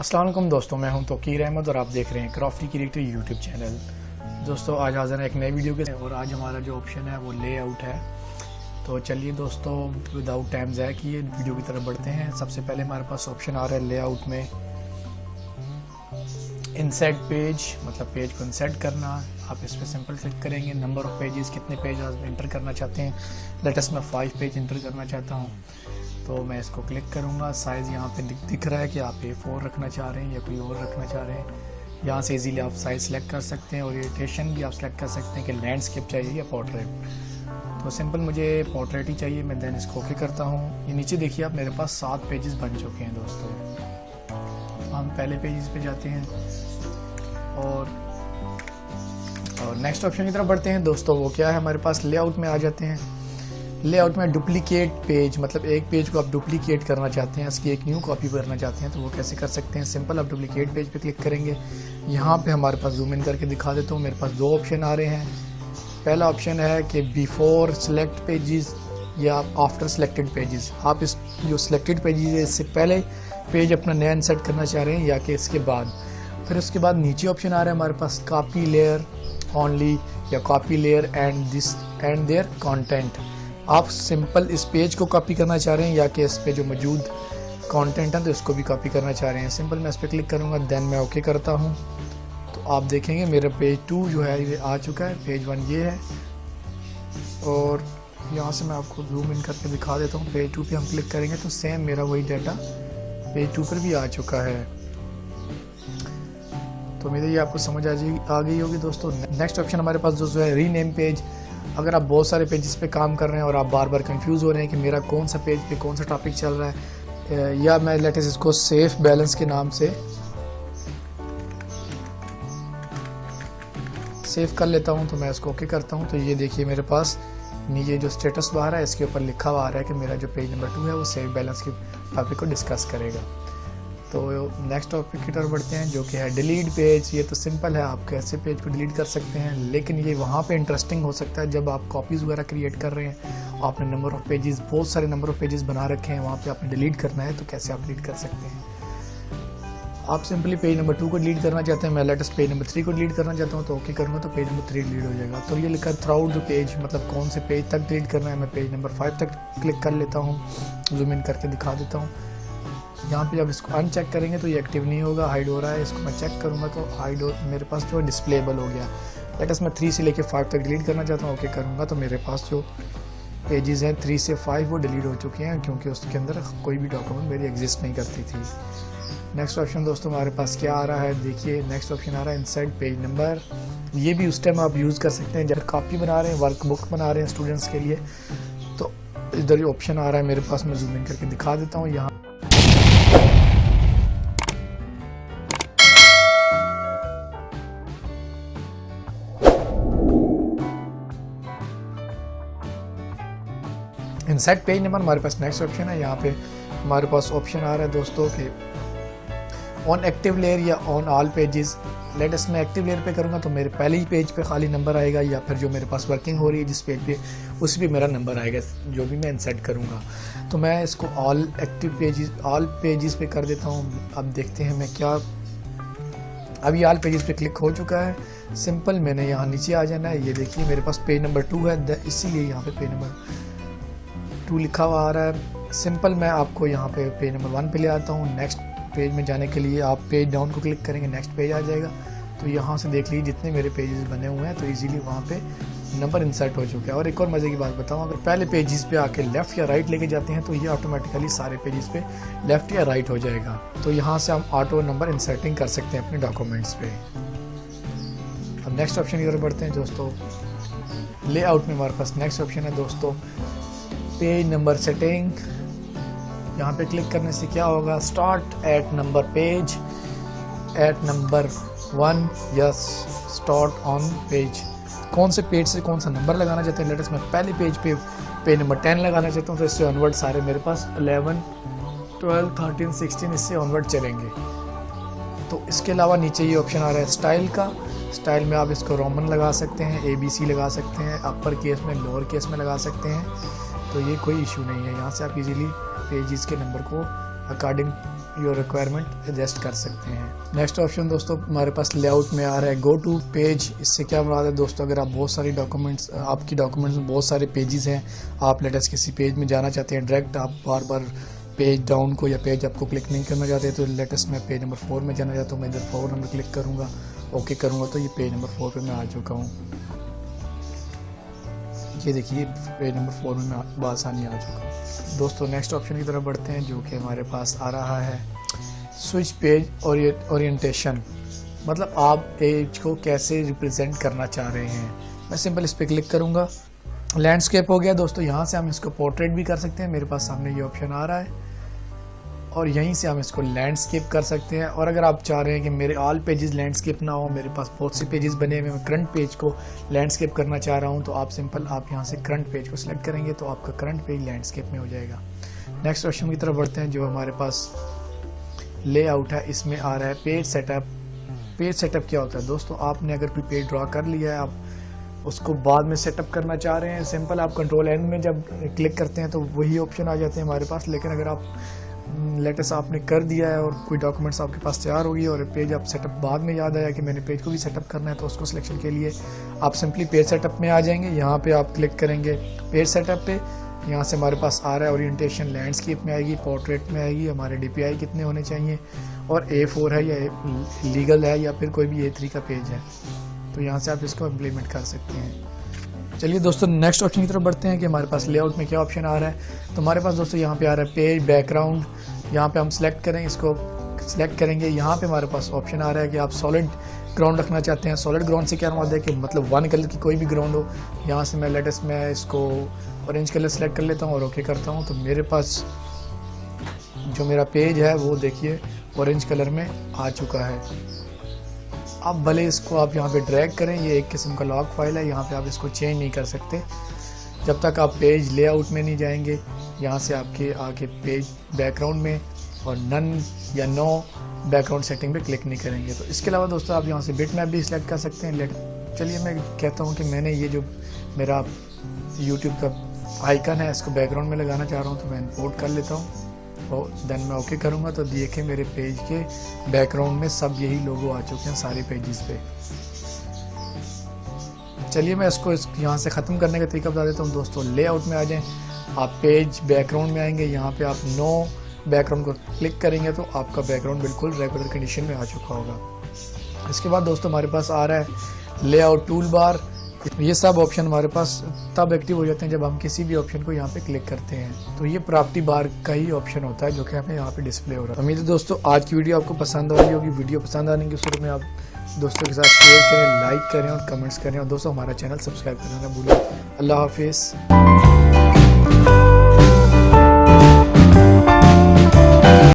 अस्सलाम वालेकुम दोस्तों, मैं हूं तौकीर अहमद और आप देख रहे हैं क्रॉफ्टी क्रिएटर यूट्यूब चैनल। दोस्तों आज हाजिर है एक नई वीडियो के और आज हमारा जो ऑप्शन है वो लेआउट है। तो चलिए दोस्तों विदाउट टाइम ज़ाया किए वीडियो की तरफ बढ़ते हैं। सबसे पहले हमारे पास ऑप्शन आ रहा है लेआउट में इंसर्ट पेज, मतलब पेज को इंसर्ट करना। आप इस पर सिंपल क्लिक करेंगे। नंबर ऑफ पेजेस, कितने पेज आप इंटर करना चाहते हैं। लेटेस्ट मैं 5 पेज इंटर करना चाहता हूँ तो मैं इसको क्लिक करूँगा। साइज़ यहाँ पे दिख रहा है कि आप A4 रखना चाह रहे हैं या कोई और रखना चाह रहे हैं। यहाँ से इजीली आप साइज़ सेलेक्ट कर सकते हैं। ओरिएंटेशन भी आप सेलेक्ट कर सकते हैं कि लैंडस्केप चाहिए या पोर्ट्रेट। तो सिंपल मुझे पोर्ट्रेट ही चाहिए, मैं देन इसको ओके करता हूँ। ये नीचे देखिए आप, मेरे पास 7 पेजेस बन चुके हैं दोस्तों। तो हम पहले पेजेस पे जाते हैं और नेक्स्ट ऑप्शन की तरफ बढ़ते हैं दोस्तों। वो क्या है, हमारे पास लेआउट में आ जाते हैं। लेआउट में डुप्लीकेट पेज, मतलब एक पेज को आप डुप्लीकेट करना चाहते हैं, इसकी एक न्यू कॉपी करना चाहते हैं तो वो कैसे कर सकते हैं। सिंपल आप डुप्लीकेट पेज पे क्लिक करेंगे। यहाँ पे हमारे पास जूम इन करके दिखा देता हूँ। मेरे पास 2 ऑप्शन आ रहे हैं। पहला ऑप्शन है कि बिफोर सेलेक्ट पेजेस या आफ्टर सेलेक्टेड पेजेस। आप इस जो सिलेक्टेड पेजेस है इससे पहले पेज अपना नया इंसर्ट करना चाह रहे हैं या कि इसके बाद। फिर उसके बाद नीचे ऑप्शन आ रहा है हमारे पास कॉपी लेयर ओनली या copy layer and this and their content. आप सिंपल इस पेज को कॉपी करना चाह रहे हैं या कि इस पे जो मौजूद कंटेंट है तो इसको भी कॉपी करना चाह रहे हैं। सिंपल मैं इस पर क्लिक करूँगा, देन मैं ओके करता हूँ। तो आप देखेंगे मेरा पेज 2 जो है ये आ चुका है। पेज 1 ये है और यहाँ से मैं आपको जूम इन करके दिखा देता हूँ। पेज 2 पे हम क्लिक करेंगे तो सेम मेरा वही डाटा पेज 2 पर भी आ चुका है। तो उम्मीद है ये आपको समझ आ गई होगी दोस्तों। नेक्स्ट ऑप्शन हमारे पास दोस्तों है रीनेम पेज। अगर आप बहुत सारे पेजेस पे काम कर रहे हैं और आप बार बार कंफ्यूज हो रहे हैं कि मेरा कौन सा पेज पे कौन सा टॉपिक चल रहा है, या मैं लेटेस्ट इसको सेफ बैलेंस के नाम से सेव कर लेता हूं तो मैं इसको ओके करता हूं। तो ये देखिए मेरे पास नीचे जो स्टेटस बार है इसके ऊपर लिखा हुआ आ रहा है कि मेरा जो पेज नंबर 2 है वो सेफ बैलेंस के टॉपिक को डिस्कस करेगा। तो नेक्स्ट टॉपिक की तरफ बढ़ते हैं जो कि है डिलीट पेज। ये तो सिंपल है, आप कैसे पेज को डिलीट कर सकते हैं, लेकिन ये वहाँ पे इंटरेस्टिंग हो सकता है जब आप कॉपीज़ वगैरह क्रिएट कर रहे हैं। आपने नंबर ऑफ़ पेजेस, बहुत सारे नंबर ऑफ़ पेजेस बना रखे हैं, वहाँ पे आपने डिलीट करना है तो कैसे आप डिलीट कर सकते हैं। आप सिंपली पेज नंबर 2 को डिलीट करना चाहते हैं, मैं लेटेस्ट पेज नंबर 3 को डिलीट करना चाहता हूँ तो ओके करूँगा तो पेज नंबर 3 डिलीट हो जाएगा। तो ये लिखा थ्रू आउट द पेज, मतलब कौन से पेज तक डिलीट करना है। मैं पेज नंबर 5 तक क्लिक कर लेता हूँ, जूम इन करके दिखा देता हूँ। यहाँ पे जब इसको अनचेक करेंगे तो ये एक्टिव नहीं होगा, हाइड हो रहा है। इसको मैं चेक करूँगा तो हाइड मेरे पास जो डिस्प्लेबल हो गया। लेटेस्ट मैं 3 से लेके 5 तक डिलीट करना चाहता हूँ, ओके करूँगा तो मेरे पास जो पेजेस हैं 3 से 5 वो डिलीट हो चुके हैं क्योंकि उसके अंदर कोई भी डॉक्यूमेंट मेरी एग्जिस्ट नहीं करती थी। नेक्स्ट ऑप्शन दोस्तों हमारे पास क्या आ रहा है, देखिए नेक्स्ट ऑप्शन आ रहा है इंसर्ट पेज नंबर। ये भी उस टाइम आप यूज़ कर सकते हैं जब कॉपी बना रहे हैं, वर्कबुक बना रहे हैं स्टूडेंट्स के लिए। तो इधर ये ऑप्शन आ रहा है मेरे पास, मैं जूम इन करके दिखा देता हूँ। यहाँ इंसर्ट पेज नंबर हमारे पास नेक्स्ट ऑप्शन है। यहाँ पे हमारे पास ऑप्शन आ रहा है दोस्तों कि ऑन एक्टिव लेयर या ऑन ऑल पेजेस। लेटेस्ट मैं एक्टिव लेयर पे करूँगा तो मेरे पहले ही पेज पे खाली नंबर आएगा, या फिर जो मेरे पास वर्किंग हो रही है जिस पेज पे उस पर मेरा नंबर आएगा जो भी मैं इंसर्ट करूँगा। तो मैं इसको all active pages, all pages पे कर देता हूँ। अब देखते हैं मैं क्या, अभी ऑल पेजेस पे क्लिक हो चुका है। सिंपल मैंने यहाँ नीचे आ जाना है। ये देखिए मेरे पास पेज नंबर 2 है, इसीलिए यहाँ पे पेज नंबर 2 लिखा हुआ आ रहा है। सिंपल मैं आपको यहाँ पे पेज नंबर 1 पे ले आता हूँ। नेक्स्ट पेज में जाने के लिए आप पेज डाउन को क्लिक करेंगे, नेक्स्ट पेज आ जाएगा। तो यहाँ से देख लीजिए जितने मेरे पेजेस बने हुए हैं तो इजीली वहाँ पे नंबर इंसर्ट हो चुके हैं। और एक और मज़े की बात बताऊँ, अगर पहले पेजेस पे आके लेफ़्ट या राइट लेके जाते हैं तो ये ऑटोमेटिकली सारे पेजेस पे लेफ़्ट या राइट हो जाएगा। तो यहाँ से हम ऑटो नंबर इंसर्टिंग कर सकते हैं अपने डॉक्यूमेंट्स पे। अब नेक्स्ट ऑप्शन की तरफ बढ़ते हैं दोस्तों। लेआउट में हमारे पास नेक्स्ट ऑप्शन है दोस्तों पेज नंबर सेटिंग। यहाँ पे क्लिक करने से क्या होगा, start at number page, at number 1 या स्टार्ट ऑन पेज। कौन से पेज से कौन सा नंबर लगाना चाहते हैं। लेटेस्ट मैं पहले पेज पे पेज नंबर 10 लगाना चाहता हूँ तो इससे ऑनवर्ड सारे मेरे पास 11, 12, 13, 16 इससे ऑनवर्ड चलेंगे। तो इसके अलावा नीचे ये ऑप्शन आ रहा है स्टाइल का। स्टाइल में आप इसको रोमन लगा सकते हैं, ABC लगा सकते हैं, अपर केस में, लोअर केस में लगा सकते हैं। तो ये कोई इशू नहीं है। यहाँ से आप इजीली पेजेस के नंबर को अकॉर्डिंग योर रिक्वायरमेंट एडजस्ट कर सकते हैं। नेक्स्ट ऑप्शन दोस्तों हमारे पास लेआउट में आ रहा है गो टू पेज। इससे क्या मुराद है दोस्तों, अगर आप बहुत सारी डॉक्यूमेंट्स, आपकी डॉक्यूमेंट्स में बहुत सारे पेजेस हैं, आप लेटेस्ट किसी पेज में जाना चाहते हैं, डायरेक्ट आप बार बार पेज डाउन को या पेज आपको क्लिक नहीं करना चाहते, तो लेटेस्ट मैं पेज नंबर 4 में जाना चाहता हूँ, मैं इधर 4 नंबर क्लिक करूँगा, ओके करूँगा, तो ये पेज नंबर 4 पे मैं आ चुका हूँ। ये देखिए पेज नंबर 4 में मैं बआसानी आ चुका हूँ। दोस्तों नेक्स्ट ऑप्शन की तरफ बढ़ते हैं जो कि हमारे पास आ रहा है स्विच पेज ओरिएंटेशन, मतलब आप पेज को कैसे रिप्रेजेंट करना चाह रहे हैं। मैं सिंपल इस पर क्लिक करूँगा, लैंडस्केप हो गया दोस्तों। यहाँ से हम इसको पोर्ट्रेट भी कर सकते हैं, मेरे पास सामने ये ऑप्शन आ रहा है, और यहीं से हम इसको लैंडस्केप कर सकते हैं। और अगर आप चाह रहे हैं कि मेरे ऑल पेजेस लैंडस्केप ना हो, मेरे पास बहुत से पेजेस बने हुए, मैं करंट पेज को लैंडस्केप करना चाह रहा हूं, तो आप सिंपल आप यहां से करंट पेज को सिलेक्ट करेंगे तो आपका करंट पेज लैंडस्केप में हो जाएगा। नेक्स्ट ऑप्शन की तरफ बढ़ते हैं जो हमारे पास लेआउट है, इसमें आ रहा है पेज सेटअप। पेज सेटअप क्या होता है दोस्तों, आपने अगर कोई पेज ड्रा कर लिया है, आप उसको बाद में सेटअप करना चाह रहे हैं, सिंपल आप कंट्रोल एन में जब क्लिक करते हैं तो वही ऑप्शन आ जाते हैं हमारे पास। लेकिन अगर आप लेटेस्ट आपने कर दिया है और कोई डॉक्यूमेंट्स आपके पास तैयार होगी और पेज आप सेटअप बाद में याद आया कि मैंने पेज को भी सेटअप करना है, तो उसको सिलेक्शन के लिए आप सिंपली पेज सेटअप में आ जाएंगे। यहाँ पे आप क्लिक करेंगे पेज सेटअप पे, यहाँ से हमारे पास आ रहा है ओरिएंटेशन लैंडस्केप में आएगी, पोर्ट्रेट में आएगी, हमारे DPI कितने होने चाहिए, और A4 है या लीगल है या फिर कोई भी A3 का पेज है, तो यहाँ से आप इसको इम्प्लीमेंट कर सकते हैं। चलिए दोस्तों नेक्स्ट ऑप्शन की तरफ बढ़ते हैं कि हमारे पास लेआउट में क्या ऑप्शन आ रहा है। तो हमारे पास दोस्तों यहाँ पे आ रहा है पेज बैकग्राउंड, यहाँ पे हम सेलेक्ट करें, इसको सेलेक्ट करेंगे। यहाँ पे हमारे पास ऑप्शन आ रहा है कि आप सॉलिड ग्राउंड रखना चाहते हैं। सॉलिड ग्राउंड से क्या मुराद है कि मतलब वन कलर की कोई भी ग्राउंड हो। यहाँ से मैं लेटेस्ट में इसको ऑरेंज कलर सेलेक्ट कर लेता हूँ और ओके करता हूँ, तो मेरे पास जो मेरा पेज है वो देखिए ऑरेंज कलर में आ चुका है। अब भले इसको आप यहाँ पे ड्रैग करें, ये एक किस्म का लॉग फाइल है, यहाँ पे आप इसको चेंज नहीं कर सकते जब तक आप पेज लेआउट में नहीं जाएंगे। यहाँ से आपके आके पेज बैकग्राउंड में और नन या नो बैकग्राउंड सेटिंग पे क्लिक नहीं करेंगे। तो इसके अलावा दोस्तों आप यहाँ से बिट मैप भी सिलेक्ट कर सकते हैं। चलिए मैं कहता हूँ कि मैंने ये जो मेरा यूट्यूब का आइकन है इसको बैकग्राउंड में लगाना चाह रहा हूँ, तो मैं इंपोर्ट कर लेता हूँ और देन मैं ओके करूँगा, तो देखिए मेरे पेज के बैकग्राउंड में सब यही लोगो आ चुके हैं सारे पेजेस पे। चलिए मैं इसको यहाँ से ख़त्म करने का तरीका बता देता हूँ दोस्तों। लेआउट में आ जाएं, आप पेज बैकग्राउंड में आएंगे, यहाँ पे आप नो बैकग्राउंड को क्लिक करेंगे तो आपका बैकग्राउंड बिल्कुल रेगुलर कंडीशन में आ चुका होगा। इसके बाद दोस्तों हमारे पास आ रहा है लेआउट टूल बार। ये सब ऑप्शन हमारे पास तब एक्टिव हो जाते हैं जब हम किसी भी ऑप्शन को यहाँ पे क्लिक करते हैं, तो ये प्रॉपर्टी बार का ही ऑप्शन होता है जो कि हमें यहाँ पे डिस्प्ले हो रहा है। उम्मीद है दोस्तों आज की वीडियो आपको पसंद आ रही होगी। वीडियो पसंद आने के सूरत में आप दोस्तों के साथ शेयर करें, लाइक करें और कमेंट्स करें, और दोस्तों हमारा चैनल सब्सक्राइब करना ना भूलें। अल्लाह हाफिज़।